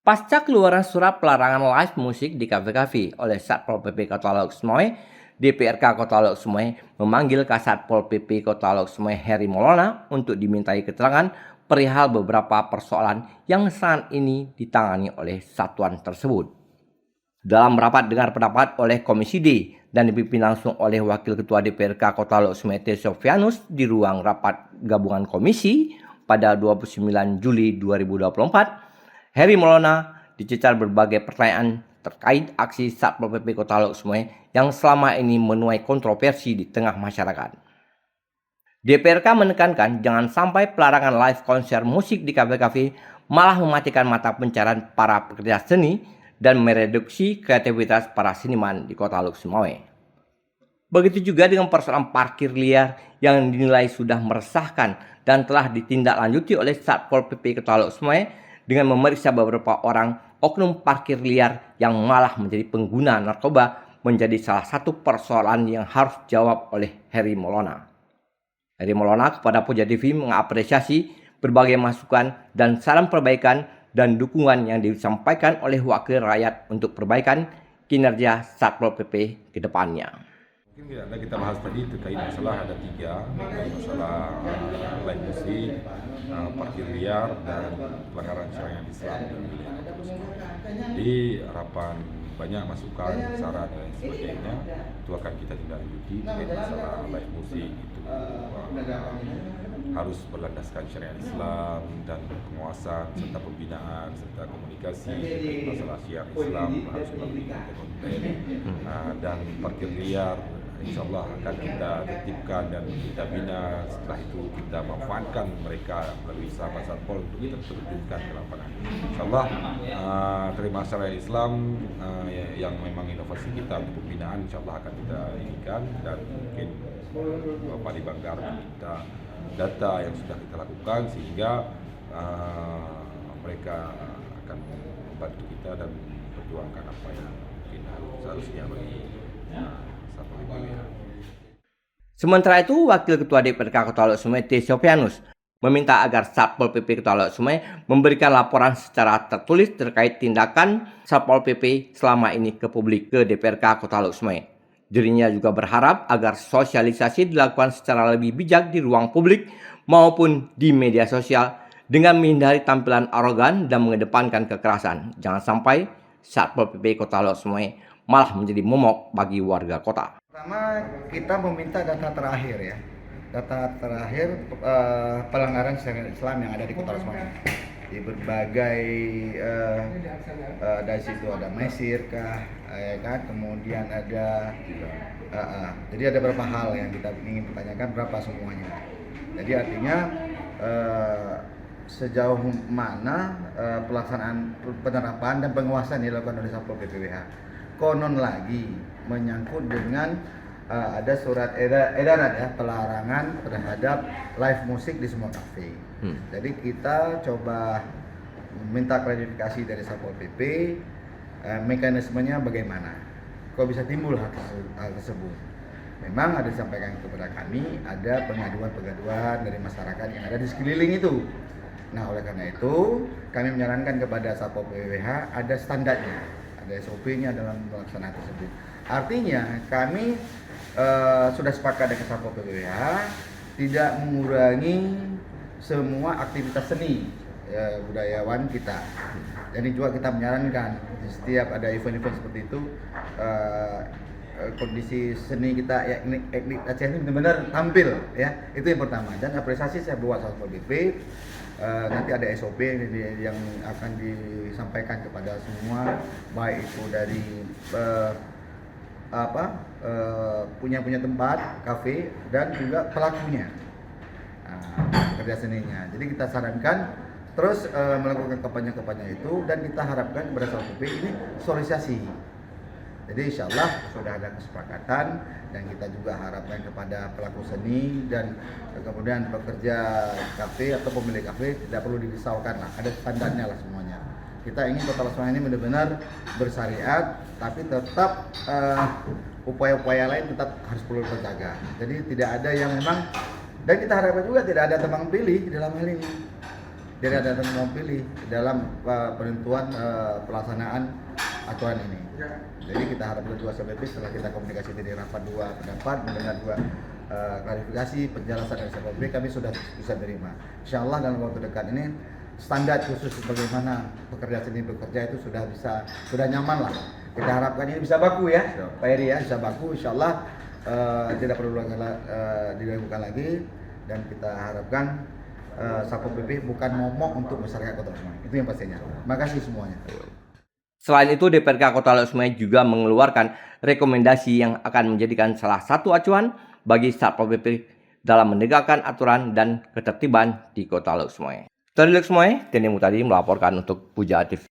Pasca keluaran surat pelarangan live musik di kafe-kafe oleh Satpol PP Kota Lok Sumoy, DPRK Kota Lok Sumoy memanggil Kasatpol PP Kota Lok Sumoy Heri Maulana untuk dimintai keterangan perihal beberapa persoalan yang saat ini ditangani oleh satuan tersebut. Dalam rapat dengar pendapat oleh Komisi D dan dipimpin langsung oleh Wakil Ketua DPRK Kota Lok Sumoy T. Sofianus di ruang rapat gabungan komisi pada 29 Juli 2024, Heri Maulana dicecar berbagai pertanyaan terkait aksi Satpol PP Kota Lok Sumoy yang selama ini menuai kontroversi di tengah masyarakat. DPRK menekankan jangan sampai pelarangan live konser musik di kafe-kafe malah mematikan mata pencarian para pekerja seni dan mereduksi kreativitas para seniman di Kota Lok Sumoy. Begitu juga dengan persoalan parkir liar yang dinilai sudah meresahkan dan telah ditindaklanjuti oleh Satpol PP Kota Lok Sumoy dengan memeriksa beberapa orang oknum parkir liar yang malah menjadi pengguna narkoba menjadi salah satu persoalan yang harus dijawab oleh Heri Maulana. Heri Maulana kepada Pojok TV mengapresiasi berbagai masukan dan saran perbaikan dan dukungan yang disampaikan oleh wakil rakyat untuk perbaikan kinerja Satpol PP ke depannya. Mungkin kita bahas tadi terkait masalah ada tiga, masalah live musik, parkir liar, dan pelanggaran syariat Islam di wilayah Kota Lok Sumoy. Jadi harapan banyak masukan, saran dan sebagainya itu akan kita tindak lanjuti terkait masalah live musik itu harus berlandaskan syariat Islam dan penguasaan serta pembinaan serta komunikasi terkait masalah syiar Islam harus melalui konten dan parkir liar. InsyaAllah akan kita tertibkan dan kita bina. Setelah itu kita manfaatkan mereka melalui sahabat Satpol untuk kita terjunkan ke lapangan. InsyaAllah terima syariat Islam yang memang inovasi kita untuk pembinaan InsyaAllah akan kita inikan, dan mungkin Bapak di Banggar meminta data yang sudah kita lakukan sehingga mereka akan membantu kita dan memperjuangkan apa yang mungkin seharusnya bagi Sementara itu, Wakil Ketua DPRK Kota Lok Sumoy T. Sofianus meminta agar Satpol PP Kota Lok Sumoy memberikan laporan secara tertulis terkait tindakan Satpol PP selama ini ke publik ke DPRK Kota Lok Sumoy. Dirinya juga berharap agar sosialisasi dilakukan secara lebih bijak di ruang publik maupun di media sosial dengan menghindari tampilan arogan dan mengedepankan kekerasan. Jangan sampai Satpol PP Kota Lok Sumoy malah menjadi momok bagi warga kota. Pertama, kita meminta data terakhir ya. Data terakhir pelanggaran syariat Islam yang ada di Kota Lok Sumoy. Di berbagai dari situ ada mesir kah, ya kan? Kemudian ada jadi ada beberapa hal yang kita ingin pertanyakan, berapa semuanya. Jadi artinya sejauh mana pelaksanaan penerapan dan penguasaan dilakukan oleh Satpol PPWH. Konon lagi menyangkut dengan ada surat edaran ya, pelarangan terhadap live musik di semua kafe. Jadi kita coba minta klarifikasi dari Satpol PP, mekanismenya bagaimana, kok bisa timbul hal tersebut. Memang ada disampaikan kepada kami, ada pengaduan-pengaduan dari masyarakat yang ada di sekeliling itu. Nah, oleh karena itu kami menyarankan kepada Satpol PPWH ada standarnya, ada SOP-nya dalam pelaksanaan tersebut. Artinya kami sudah sepakat dengan Satpol PPWH tidak mengurangi semua aktivitas seni budayawan kita. Jadi juga kita menyarankan di setiap ada event-event seperti itu kondisi seni kita ya etnik Aceh ini benar-benar tampil ya. Itu yang pertama, dan apresiasi saya buat Satpol PP. Nanti ada SOP yang akan disampaikan kepada semua, baik itu dari punya tempat kafe dan juga pelakunya, kerja seninya. Jadi kita sarankan terus melakukan kampanye itu, dan kita harapkan kepada Satpol PP ini sosialisasi. Jadi insya Allah sudah ada kesepakatan, dan kita juga harapkan kepada pelaku seni dan kemudian pekerja kafe atau pemilik kafe tidak perlu dirisaukan lah, ada standarnya lah semuanya. Kita ingin Kota Lok Sumoy ini benar-benar bersyariat, tapi tetap upaya-upaya lain tetap harus perlu terjaga. Jadi tidak ada yang memang, dan kita harapkan juga tidak ada tebang pilih dalam hal ini. tidak ada yang pilih dalam penentuan pelaksanaan aturan ini. Jadi kita harap dua SPP setelah kita komunikasi di rapat dua pendapat, mendengar dua klarifikasi, penjelasan dari SPP, kami sudah bisa terima. Insya Allah dalam waktu dekat ini standar khusus bagaimana pekerja seni bekerja itu sudah nyaman lah. Kita harapkan ini bisa baku ya, Pak Heri ya, bisa baku. Insya Allah tidak perlu diragukan lagi, dan kita harapkan Satpol PP bukan momok untuk masyarakat Kota Lok Sumawe. Itu yang pastinya. Terima kasih semuanya. Selain itu, DPRK Kota Lok Sumawe juga mengeluarkan rekomendasi yang akan menjadikan salah satu acuan bagi Satpol PP dalam menegakkan aturan dan ketertiban di Kota Lok Sumawe. Dari Lok Sumawe, Denny Mutadi melaporkan untuk Puja TV.